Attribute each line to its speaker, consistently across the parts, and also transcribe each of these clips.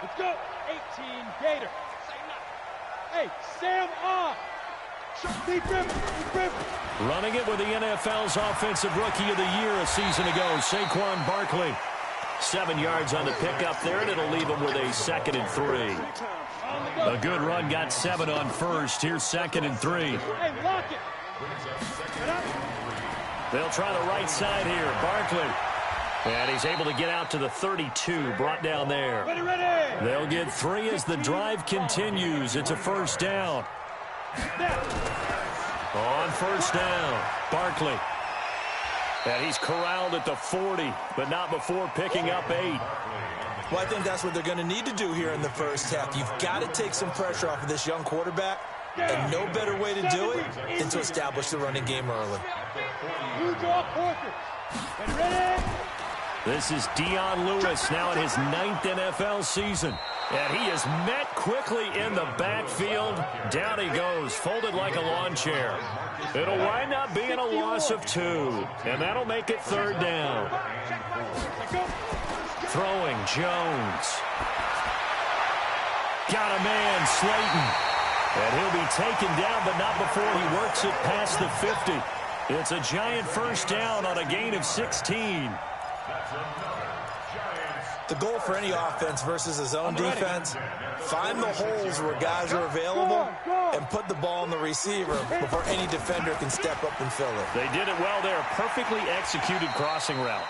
Speaker 1: Let's go. 18 Gator. Hey, Sam off. Deep grip.
Speaker 2: Running it with the NFL's Offensive Rookie of the Year a season ago, Saquon Barkley. 7 yards on the pickup there, and it'll leave him with a 2nd and 3. A good run got 7 on first. Here's 2nd and 3.
Speaker 1: Hey, lock it.
Speaker 2: They'll try the right side here. Barkley. And he's able to get out to the 32, brought down there.
Speaker 1: Ready.
Speaker 2: They'll get 3 as the drive continues. It's a first down. On first down, Barkley. And he's corralled at the 40, but not before picking up 8.
Speaker 3: Well, I think that's what they're going to need to do here in the first half. You've got to take some pressure off of this young quarterback, and no better way to do it than to establish the running game early.
Speaker 2: This is Dion Lewis, now in his 9th NFL season. And he is met quickly in the backfield. Down he goes, folded like a lawn chair. It'll wind up being a loss of 2, and that'll make it 3rd down. Throwing, Jones. Got a man, Slayton. And he'll be taken down, but not before he works it past the 50. It's a giant first down on a gain of 16.
Speaker 3: The goal for any offense versus a zone defense, find the holes where guys are available and put the ball in the receiver before any defender can step up and fill it.
Speaker 2: They did it well there. Perfectly executed crossing route.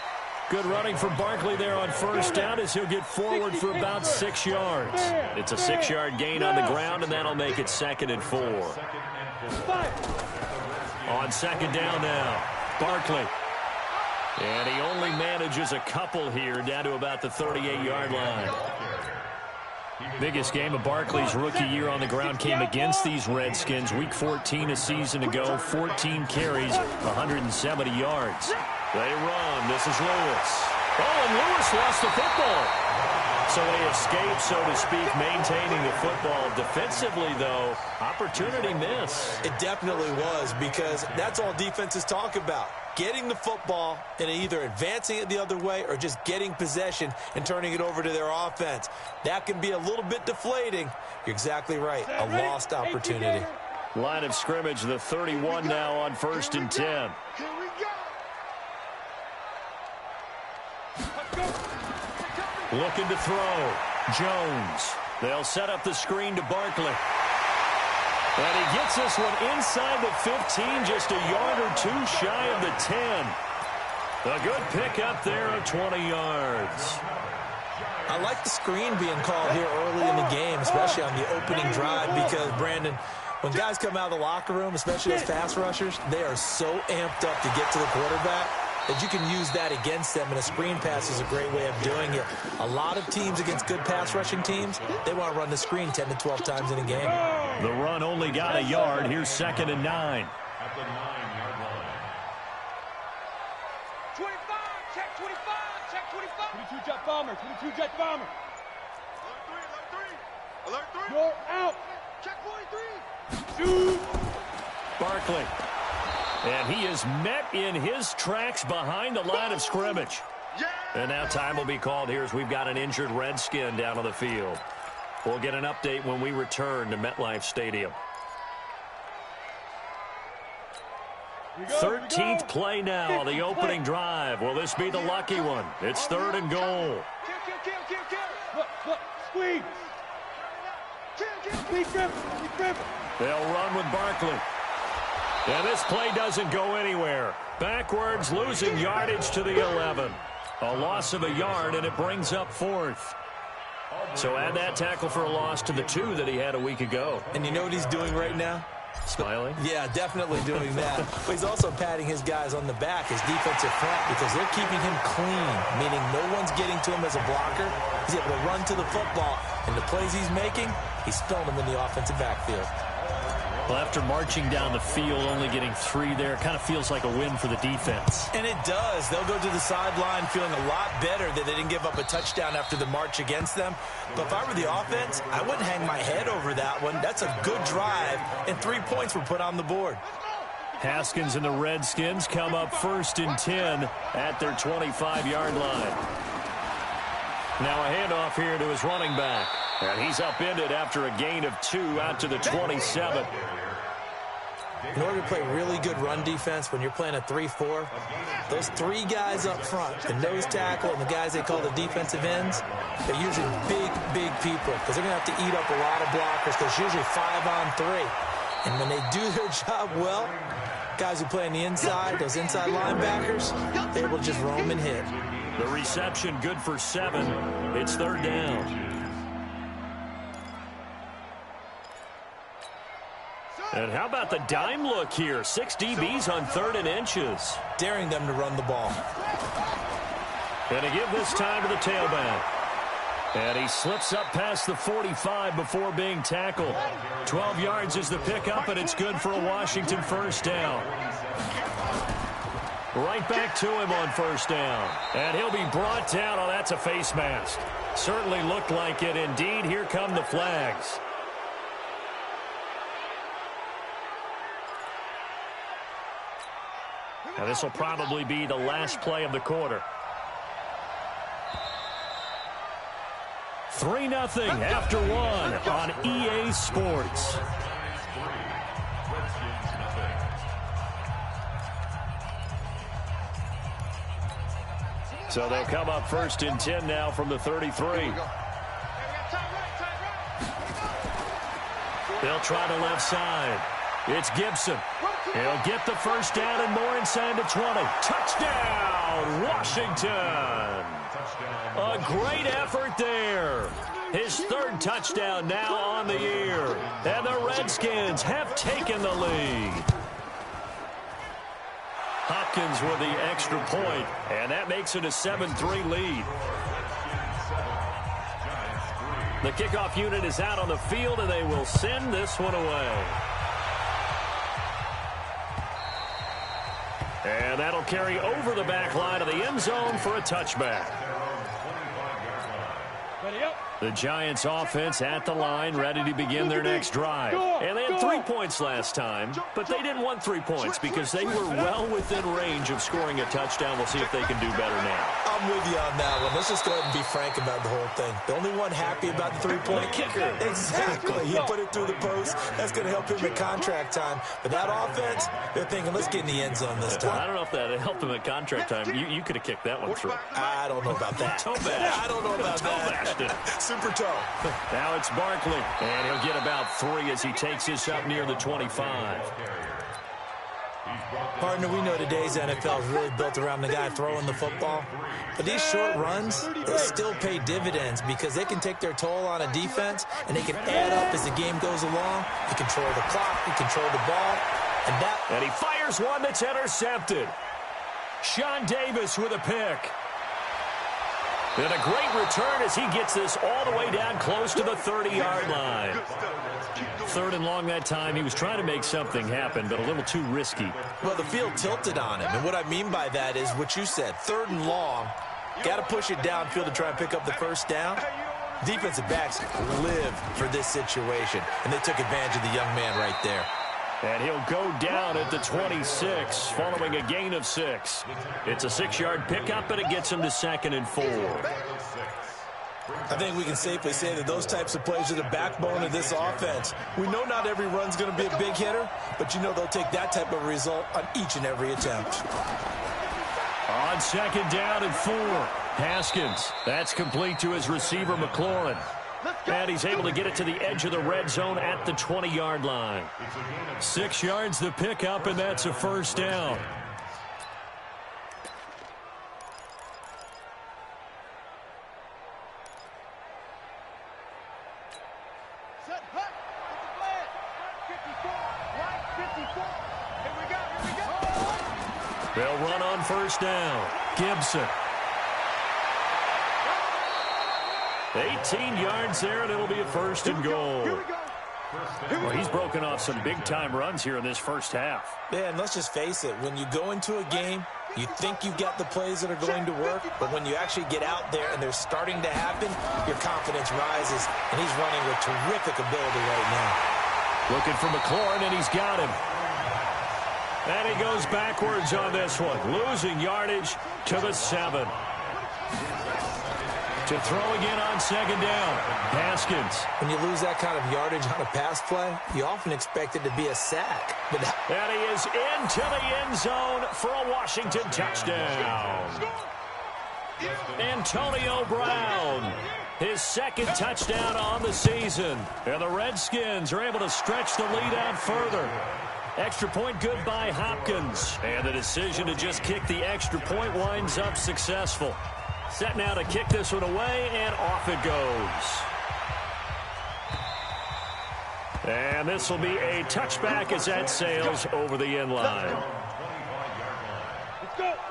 Speaker 2: Good running from Barkley there on first down as he'll get forward for about 6 yards. It's a 6-yard gain on the ground, and that'll make it 2nd and 4. On 2nd down now, Barkley. And he only manages a couple here, down to about the 38-yard line. Biggest game of Barkley's rookie year on the ground came against these Redskins. Week 14 a season ago, 14 carries, 170 yards. They run. This is Lewis. Oh, and Lewis lost the football. So they escape, so to speak, maintaining the football. Defensively, though, opportunity miss.
Speaker 3: It definitely was, because that's all defenses talk about. Getting the football and either advancing it the other way or just getting possession and turning it over to their offense. That can be a little bit deflating. You're exactly right. A lost opportunity.
Speaker 2: Line of scrimmage, the 31 now on 1st and 10. Looking to throw. Jones. They'll set up the screen to Barkley. And he gets this one inside the 15, just a yard or 2 shy of the 10. A good pickup there of 20 yards.
Speaker 3: I like the screen being called here early in the game, especially on the opening drive, because, Brandon, when guys come out of the locker room, especially as pass rushers, they are so amped up to get to the quarterback that you can use that against them, and a screen pass is a great way of doing it. A lot of teams against good pass rushing teams, they want to run the screen 10 to 12 times in a game.
Speaker 2: The run only got a yard. Here's 2nd and 9.
Speaker 1: At the 9-yard line. 25, check 25, check 25. 22 jet bomber, 22 jet bomber. Alert 3. You're out. Check 43. Shoot.
Speaker 2: Barkley. And he is met in his tracks behind the line of scrimmage. And now time will be called here as we've got an injured Redskin down on the field. We'll get an update when we return to MetLife Stadium. 13th play now on the opening drive. Will this be the lucky one? It's 3rd and goal.
Speaker 1: Kill. Look, squeeze. Kill.
Speaker 2: They'll run with Barkley. And this play doesn't go anywhere. Backwards, losing yardage to the 11. A loss of a yard, and it brings up 4th. So add that tackle for a loss to the 2 that he had a week ago.
Speaker 3: And you know what he's doing right now?
Speaker 2: Smiling?
Speaker 3: Yeah, definitely doing that. But he's also patting his guys on the back, his defensive front, because they're keeping him clean, meaning no one's getting to him as a blocker. He's able to run to the football, and the plays he's making, he's filling them in the offensive backfield.
Speaker 2: Well, after marching down the field, only getting 3 there, kind of feels like a win for the defense.
Speaker 3: And it does. They'll go to the sideline feeling a lot better that they didn't give up a touchdown after the march against them. But if I were the offense, I wouldn't hang my head over that one. That's a good drive, and 3 points were put on the board.
Speaker 2: Haskins and the Redskins come up 1st and 10 at their 25-yard line. Now a handoff here to his running back. And he's upended after a gain of 2 out to the 27.
Speaker 3: In order to play really good run defense when you're playing a 3-4, those 3 guys up front, the nose tackle and the guys they call the defensive ends, they're usually big people because they're going to have to eat up a lot of blockers because it's usually 5-on-3. And when they do their job well, guys who play on the inside, those inside linebackers, they're able to just roam and hit.
Speaker 2: The reception good for 7. It's 3rd down. And how about the dime look here? 6 DBs on 3rd and inches.
Speaker 3: Daring them to run the ball.
Speaker 2: And to give this time to the tailback. And he slips up past the 45 before being tackled. 12 yards is the pickup, and it's good for a Washington 1st down. Right back to him on 1st down. And he'll be brought down. Oh, that's a face mask. Certainly looked like it. Indeed, here come the flags. Now, this will probably be the last play of the quarter. 3-0 after 1 on EA Sports. So they'll come up 1st and 10 now from the 33. They'll try the left side. It's Gibson. He'll get the 1st down and more inside the 20. Touchdown, Washington. A great effort there. His 3rd touchdown now on the year. And the Redskins have taken the lead. Hopkins with the extra point, and that makes it a 7-3 lead. The kickoff unit is out on the field, and they will send this one away. And that'll carry over the back line of the end zone for a touchback. The Giants offense at the line, ready to begin their next drive. And they had 3 points last time, but they didn't want 3 points because they were well within range of scoring a touchdown. We'll see if they can do better now.
Speaker 3: I'm with you on that one. Let's just go ahead and be frank about the whole thing. The only one happy about the 3-point
Speaker 2: kicker.
Speaker 3: Exactly. He put it through the post. That's going to help him at contract time. But that offense, they're thinking, let's get in the end zone this time.
Speaker 2: I don't know if that helped him at contract time. You could have kicked that one through.
Speaker 3: I don't know about that.
Speaker 2: Toe bash.
Speaker 3: I don't know about that.
Speaker 2: Bashed it.
Speaker 3: Super toe.
Speaker 2: Now it's Barkley. And he'll get about 3 as he takes this up near the 25.
Speaker 3: Partner, we know today's NFL is really built around the guy throwing the football. But these short runs, they still pay dividends because they can take their toll on a defense and they can add up as the game goes along. You control the clock, you control the ball, and
Speaker 2: he fires one that's intercepted. Sean Davis with a pick. And a great return as he gets this all the way down close to the 30-yard line. 3rd and long that time. He was trying to make something happen, but a little too risky.
Speaker 3: Well, the field tilted on him, and what I mean by that is what you said. 3rd and long, got to push it downfield to try and pick up the 1st down. Defensive backs live for this situation, and they took advantage of the young man right there.
Speaker 2: And he'll go down at the 26 following a gain of 6. It's a 6-yard pickup, and it gets him to 2nd and 4.
Speaker 3: I think we can safely say that those types of plays are the backbone of this offense. We know not every run's going to be a big hitter, but you know they'll take that type of result on each and every attempt.
Speaker 2: On 2nd down and 4, Haskins. That's complete to his receiver, McLaurin. And he's able to get it to the edge of the red zone at the 20-yard line. 6 yards the pickup, and that's a 1st down. They'll run on 1st down. Gibson. 18 yards there, and it'll be a 1st and goal. Well, he's broken off some big-time runs here in this first half.
Speaker 3: Yeah, and let's just face it. When you go into a game, you think you've got the plays that are going to work, but when you actually get out there and they're starting to happen, your confidence rises, and he's running with terrific ability right now.
Speaker 2: Looking for McLaurin, and he's got him. And he goes backwards on this one, losing yardage to the 7. To throw again on second down. Haskins.
Speaker 3: When you lose that kind of yardage on a pass play, you often expect it to be a sack. But
Speaker 2: and he is into the end zone for a Washington touchdown. Antonio Brown, his second touchdown on the season. And the Redskins are able to stretch the lead out further. Extra point good by Hopkins. And the decision to just kick the extra point winds up successful. Set now to kick this one away, and off it goes. And this will be a touchback as that sails over the end line.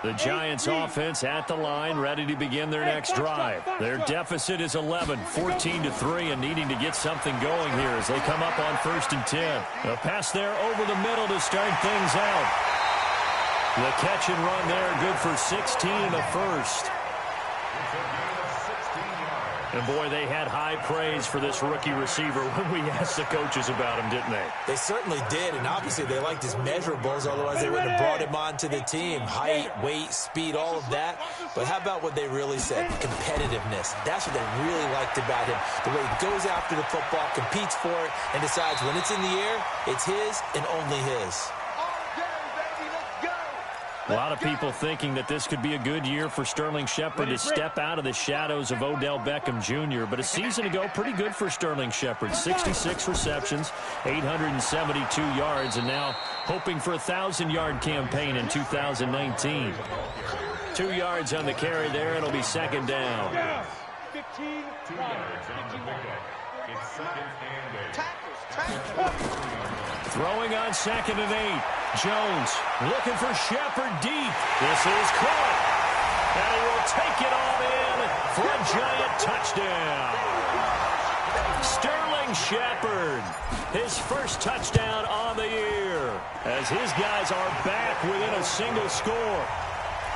Speaker 2: The Giants offense at the line, ready to begin their next drive. Their deficit is 11, 14-3, and needing to get something going here as they come up on 1st and 10. A pass there over the middle to start things out. The catch and run there, good for 16 in the first. And, boy, they had high praise for this rookie receiver when we asked the coaches about him, didn't they?
Speaker 3: They certainly did, and obviously they liked his measurables, otherwise they wouldn't have brought him onto the team. Height, weight, speed, all of that. But how about what they really said? Competitiveness. That's what they really liked about him. The way he goes after the football, competes for it, and decides when it's in the air, it's his and only his.
Speaker 2: A lot of people thinking that this could be a good year for Sterling Shepard to step out of the shadows of Odell Beckham Jr. But a season ago, pretty good for Sterling Shepard. 66 receptions, 872 yards, and now hoping for a 1,000-yard campaign in 2019. 2 yards on the carry there. It'll be second down.
Speaker 1: 15.
Speaker 2: Throwing on 2nd and 8. Jones looking for Shepard deep. This is caught. And he will take it all in for a Giant touchdown. Sterling Shepard, his first touchdown on the year, as his guys are back within a single score.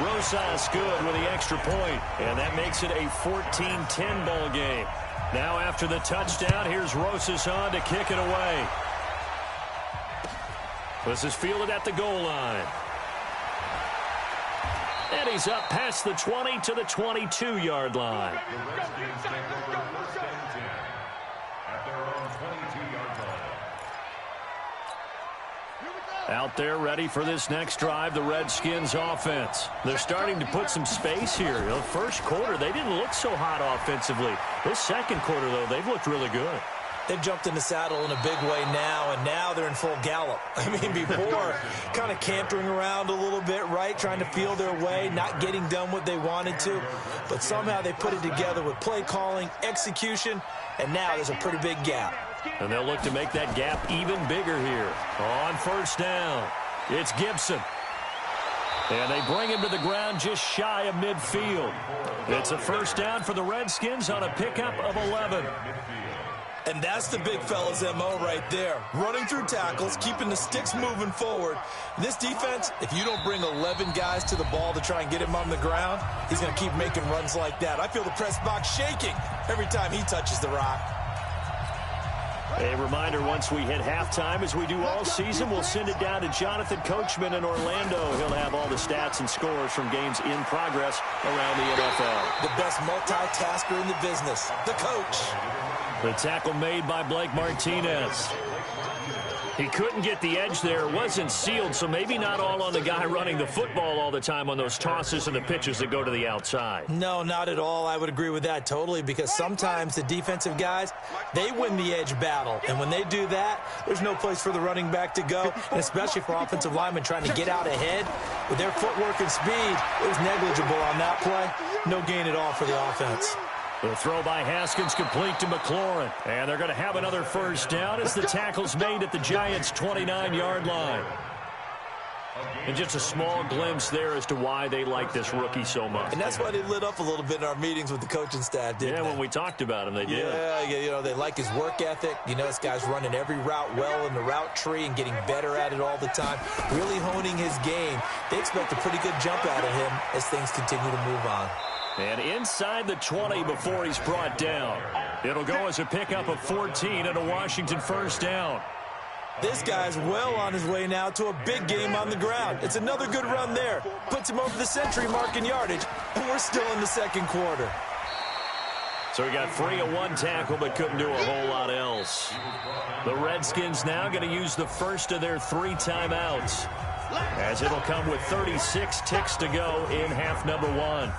Speaker 2: Rosas good with the extra point, and that makes it a 14-10 ball game. Now after the touchdown, here's Rosas on to kick it away. This is fielded at the goal line. And he's up past the 20 to the 22-yard line. Out there ready for this next drive, the Redskins offense. They're starting to put some space here. The first quarter, they didn't look so hot offensively. This second quarter, though, they've looked really good.
Speaker 3: They've jumped in the saddle in a big way now, and now they're in full gallop. I mean, before, kind of cantering around a little bit, right, trying to feel their way, not getting done what they wanted to. But somehow they put it together with play calling, execution, and now there's a pretty big gap.
Speaker 2: And they'll look to make that gap even bigger here. On 1st down, it's Gibson. And they bring him to the ground just shy of midfield. It's a 1st down for the Redskins on a pickup of 11.
Speaker 3: And that's the big fella's MO right there. Running through tackles, keeping the sticks moving forward. This defense, if you don't bring 11 guys to the ball to try and get him on the ground, he's going to keep making runs like that. I feel the press box shaking every time he touches the rock.
Speaker 2: A reminder, once we hit halftime, as we do all season, we'll send it down to Jonathan Coachman in Orlando. He'll have all the stats and scores from games in progress around the NFL.
Speaker 3: The best multitasker in the business, the coach.
Speaker 2: The tackle made by Blake Martinez. He couldn't get the edge there. It wasn't sealed, so maybe not all on the guy running the football all the time on those tosses and the pitches that go to the outside.
Speaker 3: No, not at all. I would agree with that totally, because sometimes the defensive guys, they win the edge battle. And when they do that, there's no place for the running back to go, and especially for offensive linemen trying to get out ahead. With their footwork and speed, it was negligible on that play. No gain at all for the offense.
Speaker 2: The throw by Haskins complete to McLaurin. And they're going to have another 1st down as the tackle's made at the Giants' 29-yard line. And just a small glimpse there as to why they like this rookie so much.
Speaker 3: And that's why they lit up a little bit in our meetings with the coaching staff, didn't they?
Speaker 2: Yeah, when we talked about him, they did.
Speaker 3: Yeah, you know, they like his work ethic. You know, this guy's running every route well in the route tree and getting better at it all the time, really honing his game. They expect a pretty good jump out of him as things continue to move on.
Speaker 2: And inside the 20 before he's brought down. It'll go as a pickup of 14 and a Washington 1st down.
Speaker 3: This guy's well on his way now to a big game on the ground. It's another good run there. Puts him over the century mark in yardage, and we're still in the second quarter.
Speaker 2: So he got free of one tackle but couldn't do a whole lot else. The Redskins now going to use the first of their 3 timeouts, as it'll come with 36 ticks to go in half number 1.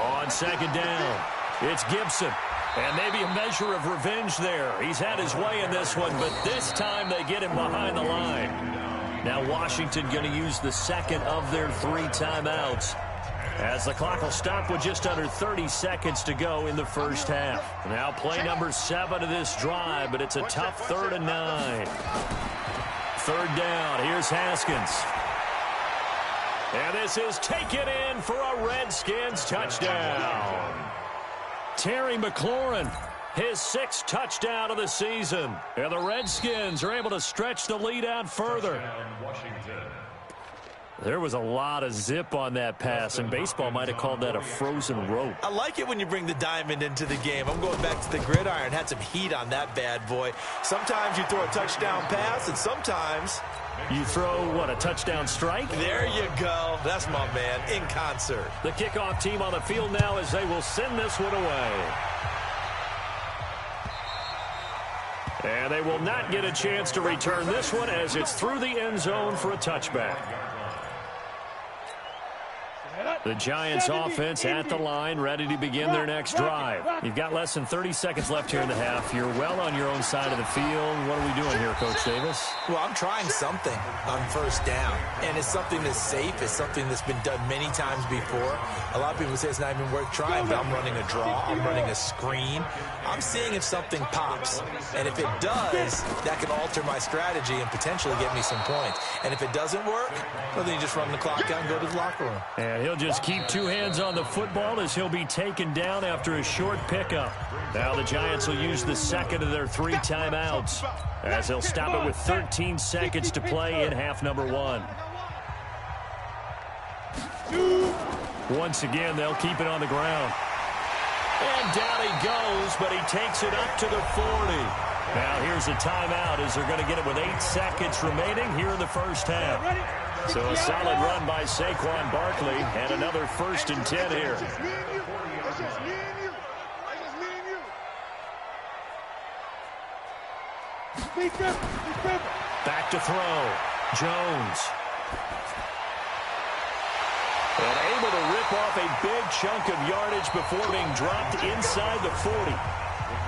Speaker 2: On second down, it's Gibson. And maybe a measure of revenge there. He's had his way in this one, but this time they get him behind the line. Now Washington going to use the second of their 3 timeouts, as the clock will stop with just under 30 seconds to go in the first half. Now play number 7 of this drive, but it's a tough 3rd and 9. 3rd down, here's Haskins. And this is taken in for a Redskins touchdown. Terry McLaurin, his 6th touchdown of the season. And the Redskins are able to stretch the lead out further. There was a lot of zip on that pass, and baseball might have called that a frozen rope.
Speaker 3: I like it when you bring the diamond into the game. I'm going back to the gridiron. Had some heat on that bad boy. Sometimes you throw a touchdown pass, and sometimes
Speaker 2: you throw, what, a touchdown strike?
Speaker 3: There you go. That's my man, in concert.
Speaker 2: The kickoff team on the field now as they will send this one away. And they will not get a chance to return this one as it's through the end zone for a touchback. The Giants offense at the line, ready to begin their next drive. You've got less than 30 seconds left here in the half. You're well on your own side of the field. What are we doing here, Coach Davis?
Speaker 3: Well, I'm trying something on 1st down, and it's something that's safe. It's something that's been done many times before. A lot of people say it's not even worth trying, but I'm running a draw. I'm running a screen. I'm seeing if something pops, and if it does, that can alter my strategy and potentially get me some points. And if it doesn't work, well, then you just run the clock down and go to the locker room.
Speaker 2: And he'll just keep 2 hands on the football as he'll be taken down after a short pickup. Now the Giants will use the second of their 3 timeouts, as they'll stop it with 13 seconds to play in half number 1. Once again, they'll keep it on the ground. And down he goes, but he takes it up to the 40. Now here's a timeout as they're going to get it with 8 seconds remaining here in the first half. So a solid run by Saquon Barkley, and another 1st and 10 here. Back to throw. Jones. And able to rip off a big chunk of yardage before being dropped inside the 40.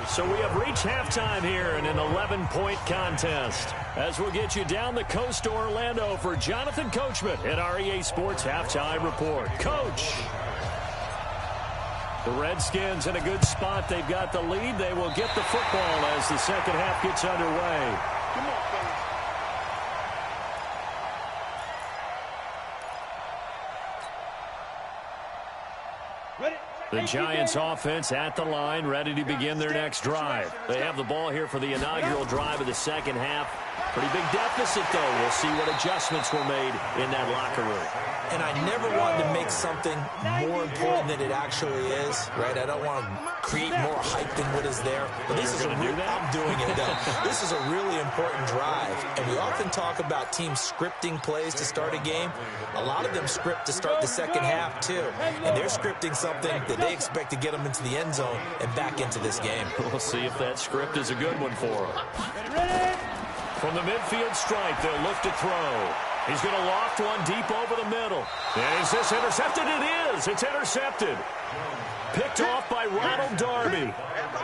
Speaker 2: So we have reached halftime here in an 11-point contest, as we'll get you down the coast to Orlando for Jonathan Coachman at our EA Sports Halftime Report. Coach! The Redskins in a good spot. They've got the lead. They will get the football as the second half gets underway.
Speaker 1: Come on, fellas.
Speaker 2: The Giants offense at the line, ready to begin their next drive. They have the ball here for the inaugural drive of the second half. Pretty big deficit, though. We'll see what adjustments were made in that locker room.
Speaker 3: And I never wanted to make something more important than it actually is, right? I don't want to create more hype than what is there. But this is I'm doing it, though. This is a really important drive. And we often talk about teams scripting plays to start a game. A lot of them script to start the second half, too. And they're scripting something that they expect to get them into the end zone and back into this game.
Speaker 2: We'll see if that script is a good one for them. From the midfield stripe, they'll look to throw. He's going to loft one deep over the middle. And is this intercepted? It is. It's intercepted. Picked off by Ronald Darby.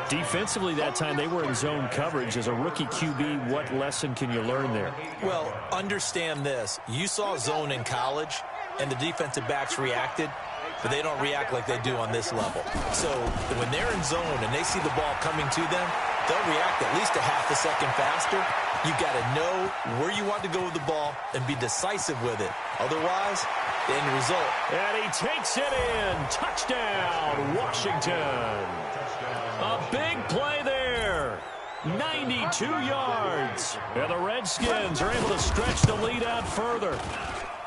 Speaker 2: Defensively that time, they were in zone coverage. As a rookie QB, what lesson can you learn there?
Speaker 3: Well, understand this. You saw zone in college, and the defensive backs reacted, but they don't react like they do on this level. So when they're in zone and they see the ball coming to them, they'll react at least a half a second faster. You've got to know where you want to go with the ball and be decisive with it. Otherwise, the end result.
Speaker 2: And he takes it in. Touchdown, Washington. A big play there. 92 yards. And the Redskins are able to stretch the lead out further.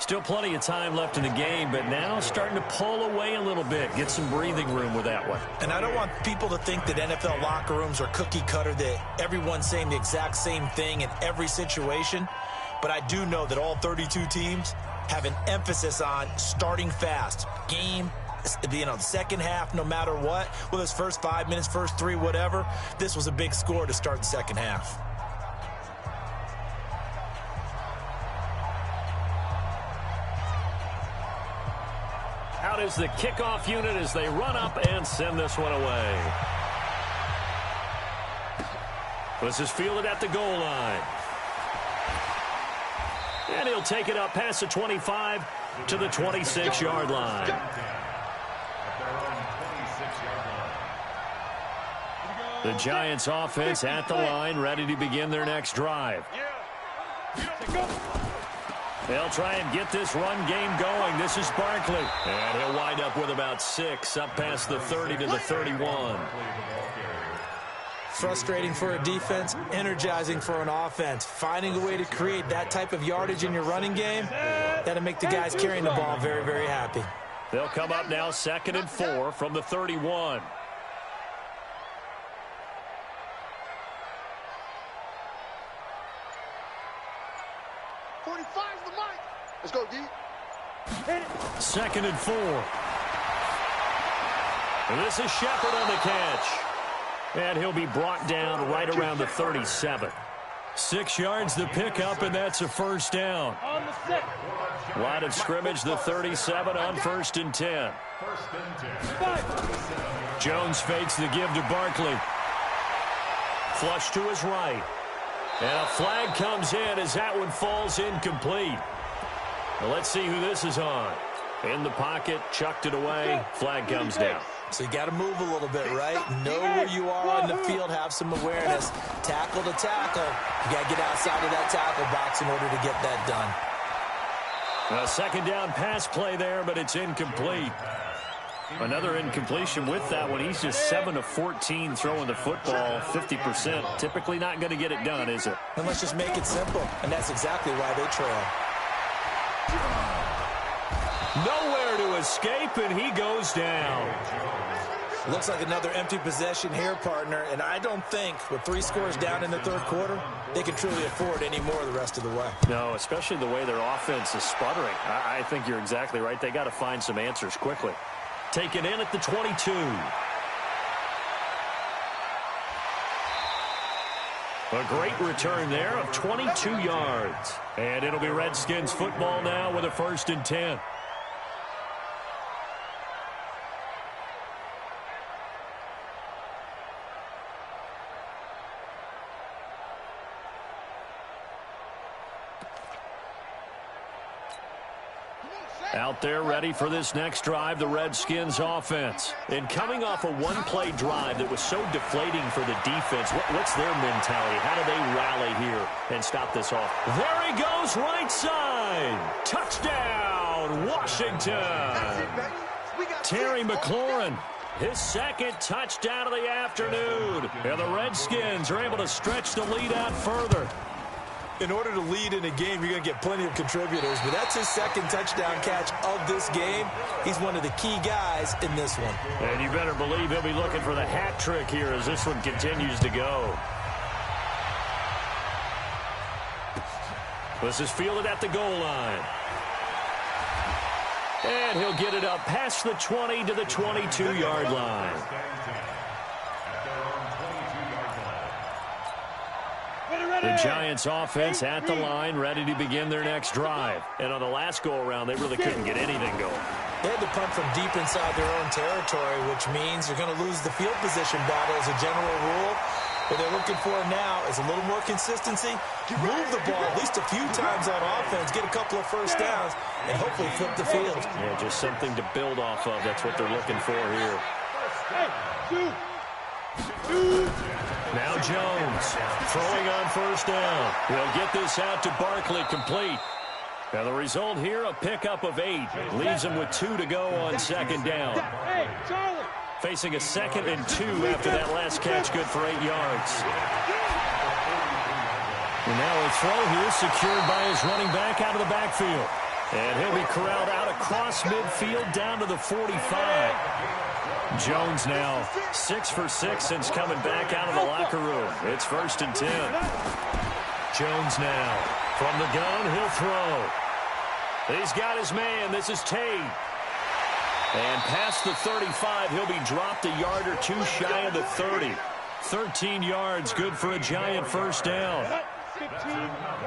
Speaker 2: Still plenty of time left in the game, but now starting to pull away a little bit. Get some breathing room with that one.
Speaker 3: And I don't want people to think that NFL locker rooms are cookie cutter, that everyone's saying the exact same thing in every situation. But I do know that all 32 teams have an emphasis on starting fast. Game, the second half, no matter what. Whether it's first 5 minutes, first 3, whatever. This was a big score to start the second half.
Speaker 2: Out is the kickoff unit as they run up and send this one away. This is fielded at the goal line. And he'll take it up past the 25 to the 26-yard line. The Giants offense at the line, ready to begin their next drive. They'll try and get this run game going. This is Barkley. And he'll wind up with about 6, up past the 30 to the 31.
Speaker 3: Frustrating for a defense, energizing for an offense. Finding a way to create that type of yardage in your running game, that'll make the guys carrying the ball very, very happy.
Speaker 2: They'll come up now 2nd and 4 from the 31.
Speaker 1: Let's go, D.
Speaker 2: 2nd and 4. And this is Shepard on the catch. And he'll be brought down right around the 37. 6 yards the pickup, and that's a first down.
Speaker 1: On the 6.
Speaker 2: Line of scrimmage, the 37 on 1st and 10. Jones fakes the give to Barkley. Flush to his right. And a flag comes in as that one falls incomplete. Well, let's see who this is on. In the pocket, chucked it away. Flag comes down.
Speaker 3: So you got to move a little bit, right? Know where you are on the field, have some awareness. Tackle to tackle. You got to get outside of that tackle box in order to get that done.
Speaker 2: A 2nd down pass play there, but it's incomplete. Another incompletion with that one. He's just 7 of 14 throwing the football, 50%. Typically not going to get it done, is it?
Speaker 3: And let's just make it simple. And that's exactly why they trail.
Speaker 2: Nowhere to escape, and he goes down.
Speaker 3: Looks like another empty possession here, partner. And I don't think, with 3 scores down in the 3rd quarter, they can truly afford any more the rest of the way.
Speaker 2: No, especially the way their offense is sputtering. I think you're exactly right. They got to find some answers quickly. Taken in at the 22. A great return there of 22 yards. And it'll be Redskins football now with a 1st and 10. Out there ready for this next drive, the Redskins offense. And coming off a one-play drive that was so deflating for the defense, what's their mentality? How do they rally here and stop this off? There he goes, right side. Touchdown, Washington. Terry McLaurin, his 2nd touchdown of the afternoon. And the Redskins are able to stretch the lead out further.
Speaker 3: In order to lead in a game, you're going to get plenty of contributors, but that's his 2nd touchdown catch of this game. He's one of the key guys in this one.
Speaker 2: And you better believe he'll be looking for the hat trick here as this one continues to go. This is fielded at the goal line. And he'll get it up past the 20 to the 22-yard line. The Giants offense at the line, ready to begin their next drive. And on the last go-around, they really couldn't get anything going.
Speaker 3: They had to punt from deep inside their own territory, which means you're going to lose the field position battle as a general rule. What they're looking for now is a little more consistency. Move the ball at least a few times on offense, get a couple of first downs, and hopefully flip the field.
Speaker 2: Yeah, just something to build off of. That's what they're looking for here. Now Jones throwing on 1st down. He'll get this out to Barkley, complete. Now the result here, a pickup of 8. Leaves him with 2 to go on 2nd down. Facing a 2nd and 2 after that last catch, good for 8 yards. And now a throw here secured by his running back out of the backfield. And he'll be corralled out across midfield down to the 45. Jones now 6 for 6 since coming back out of the locker room. It's 1st and 10. Jones now from the gun. He'll throw. He's got his man. This is Tate. And past the 35, he'll be dropped a yard or two shy of the 30. 13 yards, good for a Giant first down.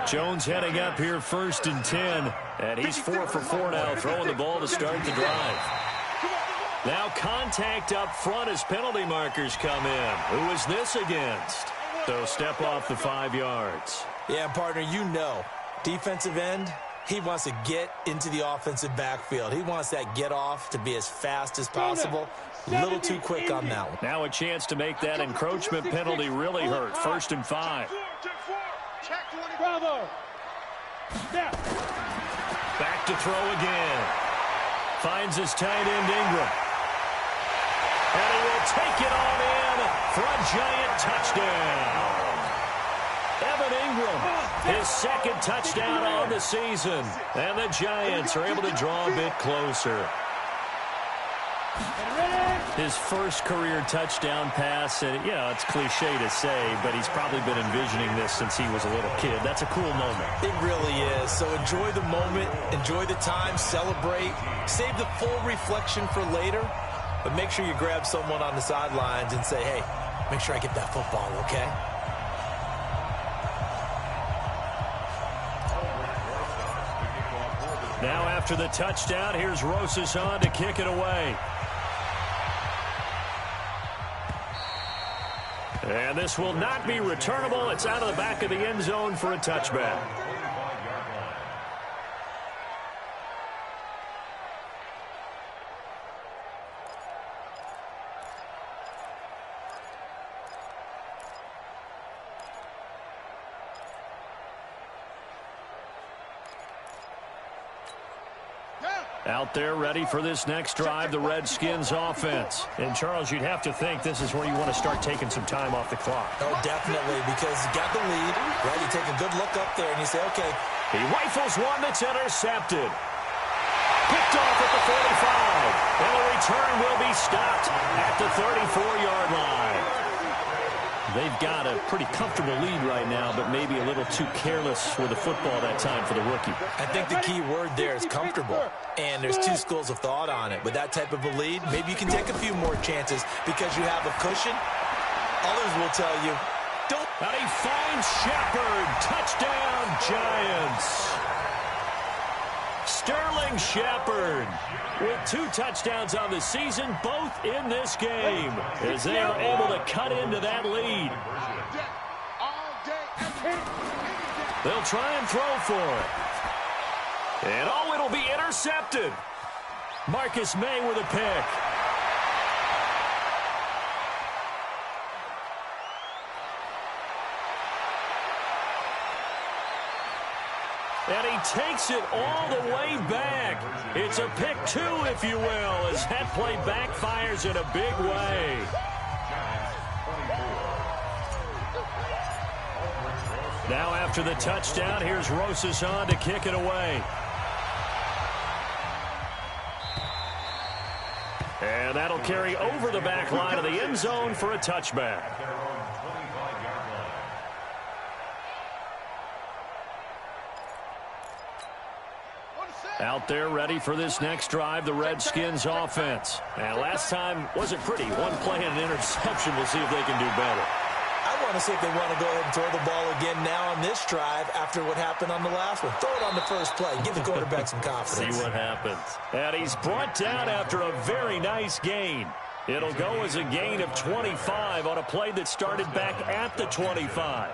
Speaker 2: Jones heading up here 1st and 10. And he's 4 for 4 now, throwing the ball to start the drive. Now contact up front as penalty markers come in. Who is this against? So step off the 5 yards.
Speaker 3: Yeah, partner, you know, defensive end, he wants to get into the offensive backfield. He wants that get off to be as fast as possible. A little too quick on that one.
Speaker 2: Now a chance to make that encroachment penalty really hurt. 1st and 5. Back to throw again. Finds his tight end Ingram. And he will take it on in for a Giant touchdown. Evan Ingram, his 2nd touchdown on the season. And the Giants are able to draw a bit closer. His first career touchdown pass, and it's cliche to say, but he's probably been envisioning this since he was a little kid. That's a cool moment.
Speaker 3: It really is. So enjoy the moment, enjoy the time, celebrate, save the full reflection for later, but make sure you grab someone on the sidelines and say, hey, make sure I get that football, okay?
Speaker 2: Now after the touchdown, here's Rosas on to kick it away. And this will not be returnable. It's out of the back of the end zone for a touchback. Out there ready for this next drive, the Redskins offense. And, Charles, you'd have to think this is where you want to start taking some time off the clock.
Speaker 3: Oh, definitely, because you got the lead, right? You take a good look up there and you say, okay.
Speaker 2: He rifles one that's intercepted. Picked off at the 45. And the return will be stopped at the 34-yard line. They've got a pretty comfortable lead right now, but maybe a little too careless with the football that time for the rookie.
Speaker 3: I think the key word there is comfortable, and there's two schools of thought on it. With that type of a lead, maybe you can take a few more chances because you have a cushion. Others will tell you, don't.
Speaker 2: And he finds Shepard. Touchdown, Giants. Sterling Shepard with 2 touchdowns on the season, both in this game, as they are able to cut into that lead. They'll try and throw for it. And it'll be intercepted. Marcus May with a pick. And he takes it all the way back. It's a pick 2, if you will, as that play backfires in a big way. Now after the touchdown, here's Rosas on to kick it away. And that'll carry over the back line of the end zone for a touchback. Out there ready for this next drive, the Redskins offense. And last time wasn't pretty. One play and an interception. We'll see if they can do better.
Speaker 3: I want to see if they want to go ahead and throw the ball again now on this drive after what happened on the last one. Throw it on the first play. Give the quarterback some confidence.
Speaker 2: See what happens. And he's brought down after a very nice gain. It'll go as a gain of 25 on a play that started back at the 25.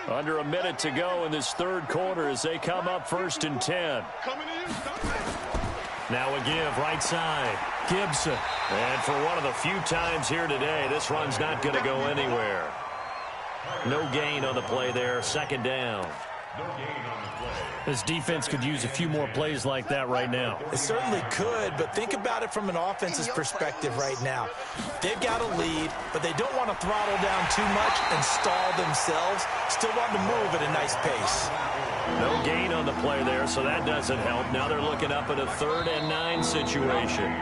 Speaker 2: Under a minute to go in this third quarter as they come up 1st and 10. Now a give right side. Gibson. And for one of the few times here today, this run's not going to go anywhere. No gain on the play there. 2nd down. This defense could use a few more plays like that right now.
Speaker 3: It certainly could, but think about it from an offense's perspective right now. They've got a lead, but they don't want to throttle down too much and stall themselves. Still want to move at a nice pace.
Speaker 2: No gain on the play there, so that doesn't help. Now they're looking up at a 3rd and 9 situation.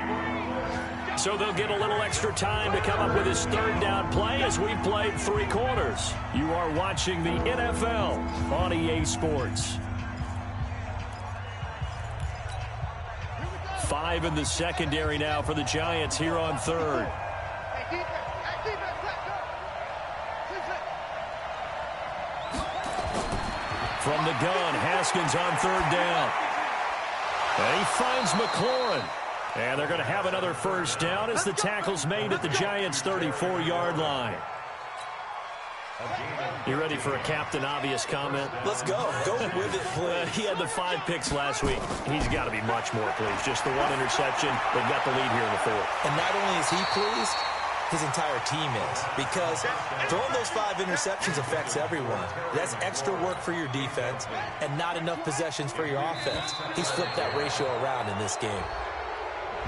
Speaker 2: So they'll get a little extra time to come up with his 3rd down play as we've played 3 quarters. You are watching the NFL on EA Sports. 5 in the secondary now for the Giants here on 3rd. From the gun, Haskins on 3rd down. And he finds McLaurin. And they're going to have another 1st down as the tackle's made at the Giants' 34-yard line. You ready for a Captain Obvious comment?
Speaker 3: Let's go. Go with it, please.
Speaker 2: He had the 5 picks last week. He's got to be much more pleased. Just the 1 interception. They've got the lead here in the 4th.
Speaker 3: And not only is he pleased, his entire team is. Because throwing those 5 interceptions affects everyone. That's extra work for your defense and not enough possessions for your offense. He's flipped that ratio around in this game.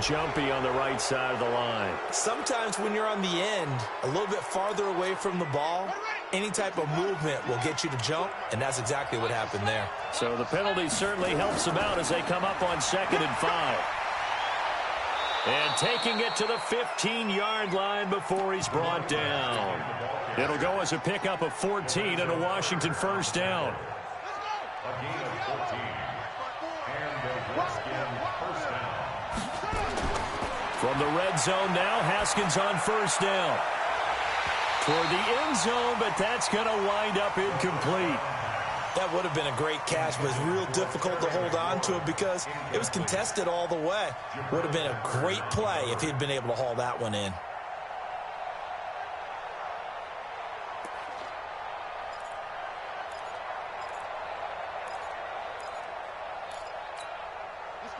Speaker 2: Jumpy on the right side of the line.
Speaker 3: Sometimes when you're on the end, a little bit farther away from the ball, any type of movement will get you to jump, and that's exactly what happened there.
Speaker 2: So the penalty certainly helps them out as they come up on 2nd and 5. And taking it to the 15-yard line before he's brought down. It'll go as a pickup of 14 and a Washington 1st down. From the red zone now, Haskins on 1st down. Toward the end zone, but that's going to wind up incomplete.
Speaker 3: That would have been a great catch, but it's real difficult to hold on to it because it was contested all the way. Would have been a great play if he'd been able to haul that one in.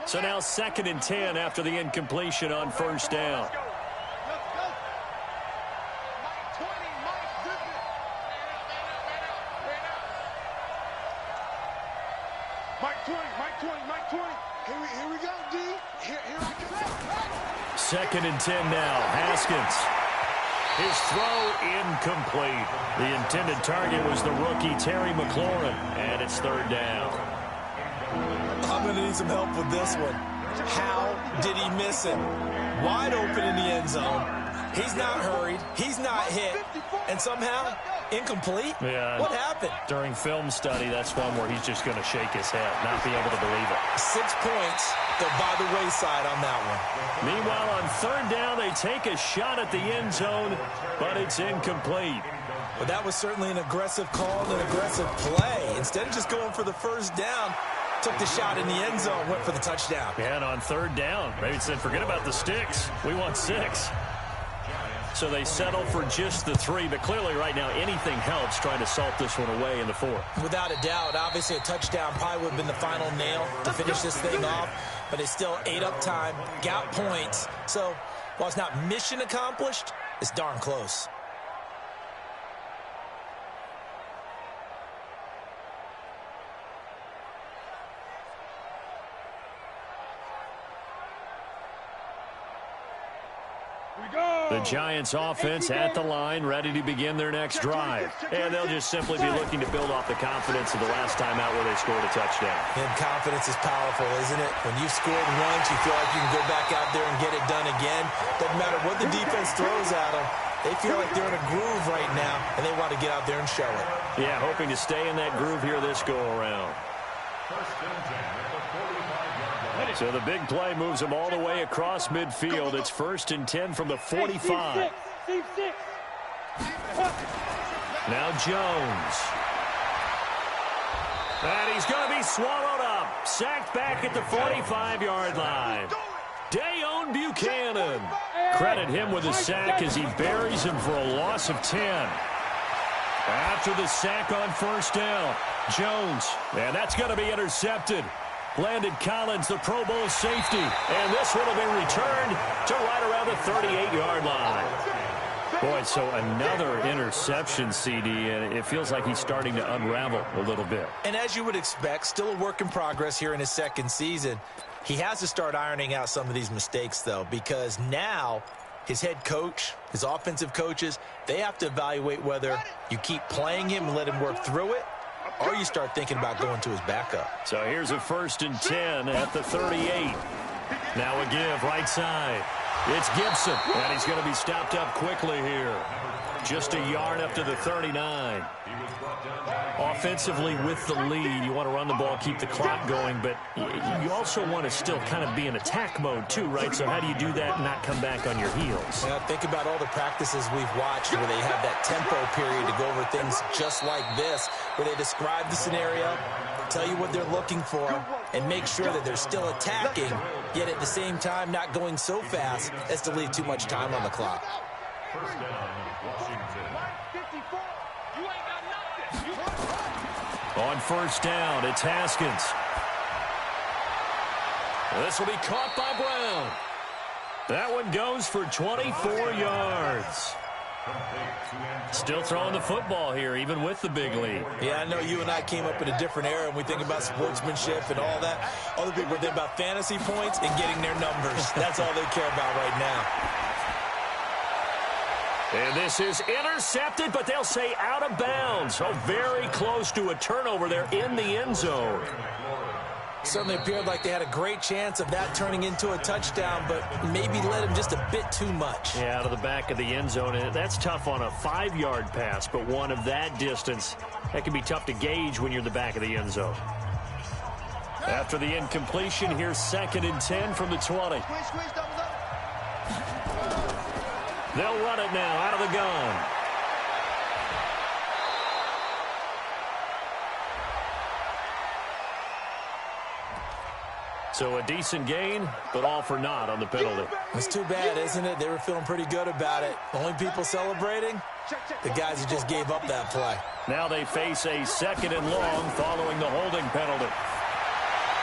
Speaker 2: So now 2nd and 10 after the incompletion on 1st down.
Speaker 1: Mike 20. Here we go, D. Here I go.
Speaker 2: 2nd and 10 now. Haskins. His throw incomplete. The intended target was the rookie Terry McLaurin, and it's 3rd down.
Speaker 3: I'm going to need some help with this one. How did he miss it? Wide open in the end zone. He's not hurried. He's not hit. And somehow, incomplete?
Speaker 2: Yeah.
Speaker 3: What happened?
Speaker 2: During film study, that's one where he's just going to shake his head, not be able to believe it.
Speaker 3: 6 points. They're by the wayside on that one.
Speaker 2: Meanwhile, on 3rd down, they take a shot at the end zone, but it's incomplete.
Speaker 3: But that was certainly an aggressive call and an aggressive play. Instead of just going for the 1st down, took the shot in the end zone, went for the touchdown.
Speaker 2: Yeah, and on 3rd down, maybe it said, forget about the sticks. We want 6. So they settle for just the 3, but clearly right now anything helps trying to salt this one away in the 4th.
Speaker 3: Without a doubt, obviously a touchdown probably would have been the final nail to finish this thing off, but it's still ate up time, got points. So while it's not mission accomplished, it's darn close.
Speaker 2: The Giants offense at the line, ready to begin their next drive. And they'll just simply be looking to build off the confidence of the last time out where they scored a touchdown.
Speaker 3: And confidence is powerful, isn't it? When you've scored once, you feel like you can go back out there and get it done again. Doesn't matter what the defense throws at them. They feel like they're in a groove right now, and they want to get out there and show it.
Speaker 2: Yeah, hoping to stay in that groove here this go-around. So the big play moves them all the way across midfield. It's 1st and 10 from the 45. Now Jones. And he's going to be swallowed up. Sacked back at the 45-yard line. Dayon Buchanan. Credit him with a sack as he buries him for a loss of 10. After the sack on 1st down, Jones. And that's going to be intercepted. Landon Collins, the Pro Bowl safety. And this one will be returned to right around the 38-yard line. Boy, so another interception, CD, and it feels like he's starting to unravel a little bit.
Speaker 3: And as you would expect, still a work in progress here in his second season. He has to start ironing out some of these mistakes, though, because now his head coach, his offensive coaches, they have to evaluate whether you keep playing him and let him work through it, or you start thinking about going to his backup.
Speaker 2: So here's a 1st and 10 at the 38. Now a give right side. It's Gibson, and he's going to be stopped up quickly here. Just a yard up to the 39. Offensively with the lead, you want to run the ball, keep the clock going, but you also want to still kind of be in attack mode too, right? So how do you do that and not come back on your heels?
Speaker 3: Yeah, think about all the practices we've watched where they have that tempo period to go over things just like this, where they describe the scenario, tell you what they're looking for, and make sure that they're still attacking, yet at the same time not going so fast as to leave too much time on the clock.
Speaker 2: On 1st down, it's Haskins. This will be caught by Brown. That one goes for 24 yards. Still throwing the football here, even with the big lead.
Speaker 3: Yeah, I know you and I came up in a different era, and we think about sportsmanship and all that. Other people think about fantasy points and getting their numbers. That's all they care about right now.
Speaker 2: And this is intercepted, but they'll say out of bounds. So very close to a turnover there in the end zone.
Speaker 3: Certainly appeared like they had a great chance of that turning into a touchdown, but maybe led him just a bit too much.
Speaker 2: Yeah, out of the back of the end zone. And that's tough on a 5-yard pass, but one of that distance, that can be tough to gauge when you're in the back of the end zone. After the incompletion, here's 2nd and 10 from the 20. They'll run it now out of the gun. So a decent gain, but all for naught on the penalty.
Speaker 3: It's too bad, isn't it? They were feeling pretty good about it. Only people celebrating, the guys who just gave up that play.
Speaker 2: Now they face a 2nd and long following the holding penalty.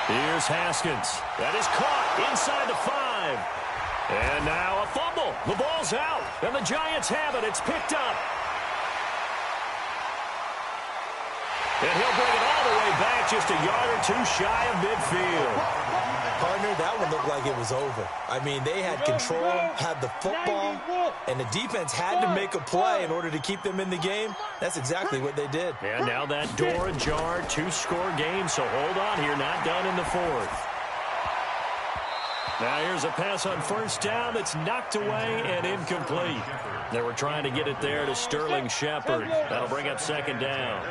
Speaker 2: Here's Haskins. That is caught inside the 5. And now a fumble. The ball's out, and the Giants have it. It's picked up. And he'll bring it all the way back, just a yard or two shy of midfield.
Speaker 3: Partner, that one looked like it was over. I mean, they had control, had the football, and the defense had to make a play in order to keep them in the game. That's exactly what they did.
Speaker 2: And now that door ajar, 2-score game, so hold on here, not done in the 4th. Now here's a pass on 1st down that's knocked away and incomplete. They were trying to get it there to Sterling Shepard. That'll bring up 2nd down.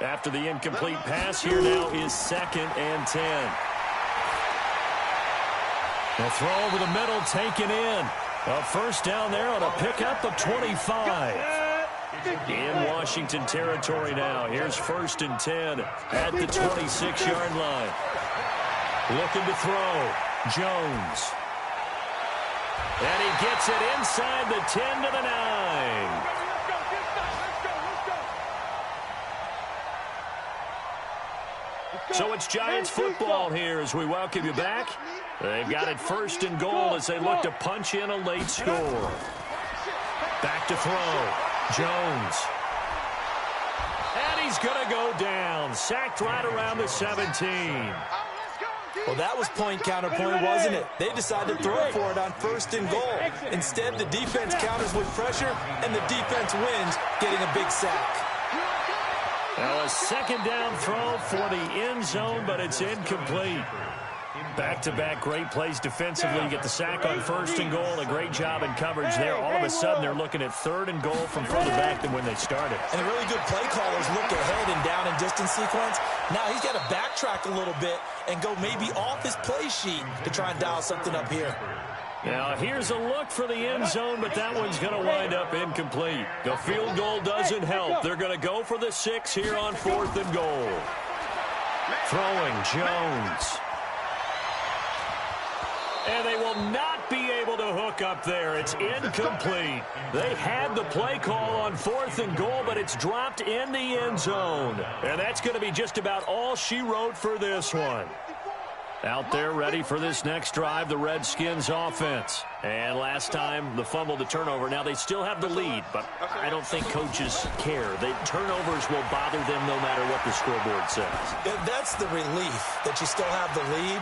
Speaker 2: After the incomplete pass, here now is 2nd and 10. A throw over the middle, taken in. A 1st down there on a pickup of 25. In Washington territory now. Here's 1st and 10 at the 26-yard line. Looking to throw. Jones. And he gets it inside the 10 to the 9. So it's Giants football here as we welcome you back. They've got it 1st and goal as they look to punch in a late score. Back to throw. Jones. And he's going to go down. Sacked right around the 17.
Speaker 3: Well, that was point counterpoint, wasn't it? They decided to throw for it on 1st and goal. Instead, the defense counters with pressure, and the defense wins, getting a big sack.
Speaker 2: Now a 2nd down throw for the end zone, but it's incomplete. Back-to-back great plays defensively. You get the sack on 1st and goal. A great job in coverage there. All of a sudden, they're looking at 3rd and goal from further back than when they started.
Speaker 3: And the really good play callers look ahead and down and distance sequence. Now he's got to backtrack a little bit and go maybe off his play sheet to try and dial something up here.
Speaker 2: Now, here's a look for the end zone, but that one's going to wind up incomplete. The field goal doesn't help. They're going to go for the 6 here on 4th and goal. Throwing Jones. And they will not be able to hook up there. It's incomplete. They had the play call on 4th and goal, but it's dropped in the end zone. And that's going to be just about all she wrote for this one. Out there ready for this next drive, the Redskins offense. And last time, the fumble, the turnover. Now they still have the lead, but I don't think coaches care. The turnovers will bother them no matter what the scoreboard says.
Speaker 3: That's the relief that you still have the lead.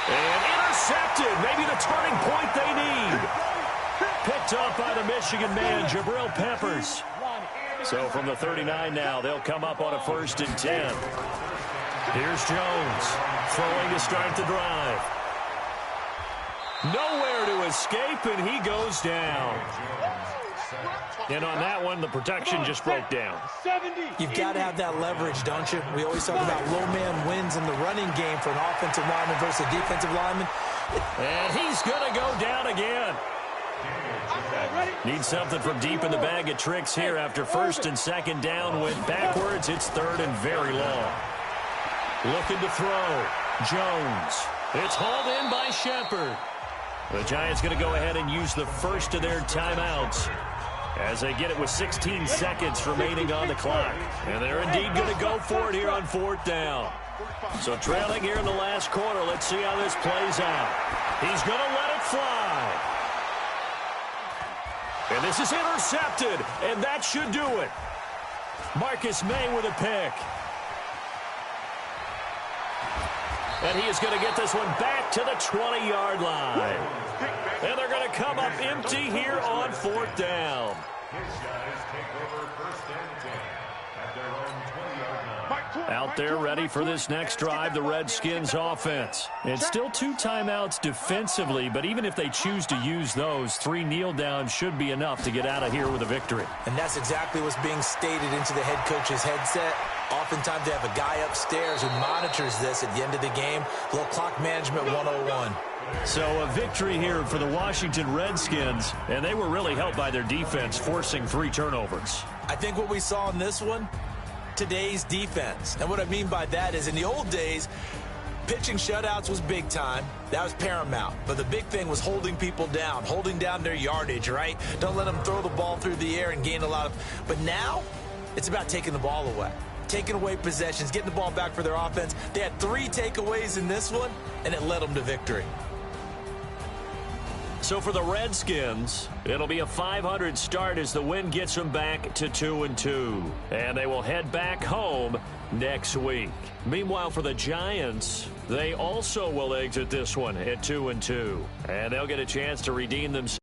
Speaker 2: And intercepted. Maybe the turning point they need. Picked up by the Michigan man, Jabril Peppers. So from the 39 now, they'll come up on a 1st and 10. Here's Jones, throwing to start the drive. Nowhere to escape, and he goes down. And on that one, the protection just broke down.
Speaker 3: You've got to have that leverage, don't you? We always talk about low man wins in the running game for an offensive lineman versus a defensive lineman.
Speaker 2: And he's going to go down again. Need something from deep in the bag of tricks here after 1st and 2nd down. Went backwards. It's 3rd and very long. Looking to throw. Jones. It's hauled in by Shepard. The Giants going to go ahead and use the first of their timeouts as they get it with 16 seconds remaining on the clock. And they're indeed going to go for it here on 4th down. So trailing here in the last quarter. Let's see how this plays out. He's going to let it fly. And this is intercepted, and that should do it. Marcus May with a pick. And he is going to get this one back to the 20-yard line. And they're going to come up empty here on 4th down. Out there ready for this next drive, the Redskins offense. And still 2 timeouts defensively, but even if they choose to use those, 3 kneel downs should be enough to get out of here with a victory.
Speaker 3: And that's exactly what's being stated into the head coach's headset. Oftentimes they have a guy upstairs who monitors this at the end of the game. A little clock management 101.
Speaker 2: So a victory here for the Washington Redskins, and they were really helped by their defense forcing 3 turnovers.
Speaker 3: I think what we saw in this one, today's defense. And what I mean by that is in the old days, pitching shutouts was big time. That was paramount. But the big thing was holding people down, holding down their yardage, right? Don't let them throw the ball through the air and gain a lot of... But now, it's about taking the ball away. Taking away possessions, getting the ball back for their offense. They had 3 takeaways in this one, and it led them to victory.
Speaker 2: So for the Redskins, it'll be a .500 start as the win gets them back to 2-2. And they will head back home next week. Meanwhile, for the Giants, they also will exit this one at 2-2. And they'll get a chance to redeem themselves.